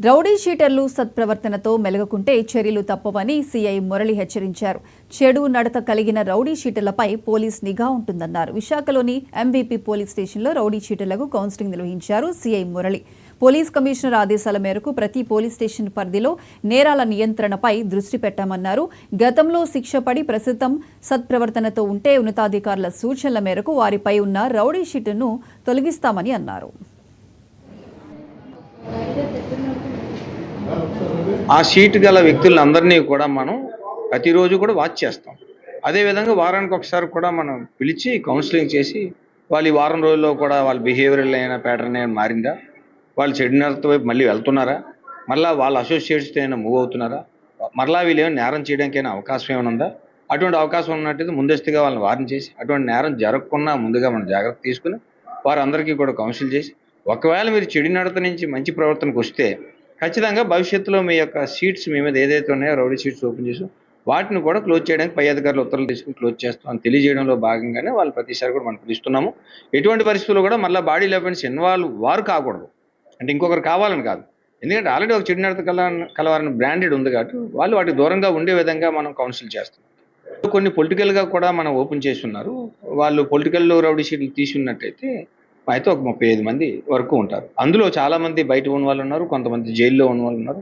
Rowdy షీటర్లు సత్ప్రవర్తనతో మెలగకుంటే చర్యలు తప్పవని CI Murali హెచ్చరించారు. చెడు నడత కలిగిన రౌడీ షీటర్లపై పోలీస్ నిఘా ఉంటుందన్నారు. విశాఖలోని ఎంవీపీ పోలీస్ స్టేషన్లో రౌడీ షీటర్లకు కౌన్సిలింగ్ నిర్వహించారు సీఐ మురళి. పోలీస్ కమిషనర్ ఆదేశాల మేరకు ప్రతి పోలీస్ స్టేషన్ పరిధిలో నేరాల నియంత్రణపై దృష్టి పెట్టామన్నారు. గతంలో శిక్ష పడి ప్రస్తుతం సత్ప్రవర్తనతో ఉంటే ఉన్నతాధికారుల సూచనల మేరకు వారిపై ఉన్న రౌడీ షీటర్ను తొలగిస్తామని అన్నారు. ఆ షీట్ గల వ్యక్తులందరినీ కూడా మనం ప్రతిరోజు కూడా వాచ్ చేస్తాం. అదేవిధంగా వారానికి ఒకసారి కూడా మనం పిలిచి కౌన్సిలింగ్ చేసి వాళ్ళు ఈ వారం రోజుల్లో కూడా వాళ్ళ బిహేవియరల్ అయిన ప్యాటర్న్ అయినా మారిందా, వాళ్ళు చెడునడత వైపు మళ్ళీ వెళ్తున్నారా, మళ్ళీ వాళ్ళ అసోసియేట్స్తో అయినా మూవ్ అవుతున్నారా, మరలా వీళ్ళు ఏమైనా నేరం చేయడానికైనా అవకాశం ఏమైనా ఉందా, అటువంటి అవకాశం ఉన్నట్టయితే ముందస్తుగా వాళ్ళని వార్న్ చేసి అటువంటి నేరం జరగకుండా ముందుగా మనం జాగ్రత్త తీసుకుని వారందరికీ కూడా కౌన్సిల్ చేసి ఒకవేళ మీరు చెడు నడత నుంచి మంచి ప్రవర్తనకు వస్తే ఖచ్చితంగా భవిష్యత్తులో మీ యొక్క సీట్స్ మీ మీద ఏదైతే ఉన్నాయో రౌడీ సీట్స్ ఓపెన్ చేసి వాటిని కూడా క్లోజ్ చేయడానికి పై అధికారులు ఉత్తర్వులు తీసుకుని క్లోజ్ చేస్తాం అని తెలియజేయడంలో భాగంగానే వాళ్ళు ప్రతిసారి కూడా మనం పిలుస్తున్నాము. ఎటువంటి పరిస్థితుల్లో కూడా మళ్ళీ బాడీ లెవెన్స్ ఇన్వాల్వ్ వారు కాకూడదు, అంటే ఇంకొకరు కావాలని కాదు. ఎందుకంటే ఆల్రెడీ ఒక చెడు నడత కలవారని బ్రాండెడ్ ఉంది కాబట్టి వాళ్ళు వాటికి దూరంగా ఉండే విధంగా మనం కౌన్సిల్ చేస్తాం. కొన్ని పొలిటికల్గా కూడా మనం ఓపెన్ చేసి ఉన్నారు. వాళ్ళు పొలిటికల్ రౌడీ షీట్లు తీసి ఉన్నట్టయితే అయితే ఒక 35 మంది వరకు ఉంటారు. అందులో చాలామంది బయట ఉన్న వాళ్ళు ఉన్నారు, కొంతమంది జైల్లో ఉన్న వాళ్ళు ఉన్నారు,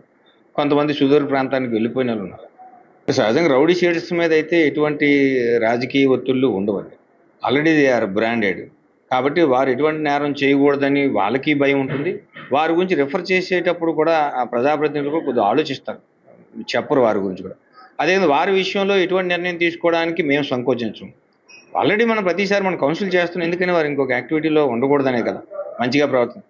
కొంతమంది సుదూర ప్రాంతానికి వెళ్ళిపోయిన వాళ్ళు ఉన్నారు. సహజంగా రౌడీ షీటర్స్ మీద అయితే ఎటువంటి రాజకీయ ఒత్తిళ్లు ఉండవండి. ఆల్రెడీ దే ఆర్ బ్రాండెడ్ కాబట్టి వారు ఎటువంటి నేరం చేయకూడదని వాళ్ళకి భయం ఉంటుంది. వారి గురించి రిఫర్ చేసేటప్పుడు కూడా ఆ ప్రజాప్రతినిధులు కూడా కొద్దిగా ఆలోచిస్తారు, చెప్పరు వారి గురించి కూడా. అదే వారి విషయంలో ఎటువంటి నిర్ణయం తీసుకోవడానికి మేము సంకోచించం. ఆల్రెడీ మనం ప్రతిసారి మనం కౌన్సిల్ చేస్తున్నాం, ఎందుకని వారు ఇంకొక యాక్టివిటీలో ఉండకూడదనే కదా మంచిగా ప్రవర్తన.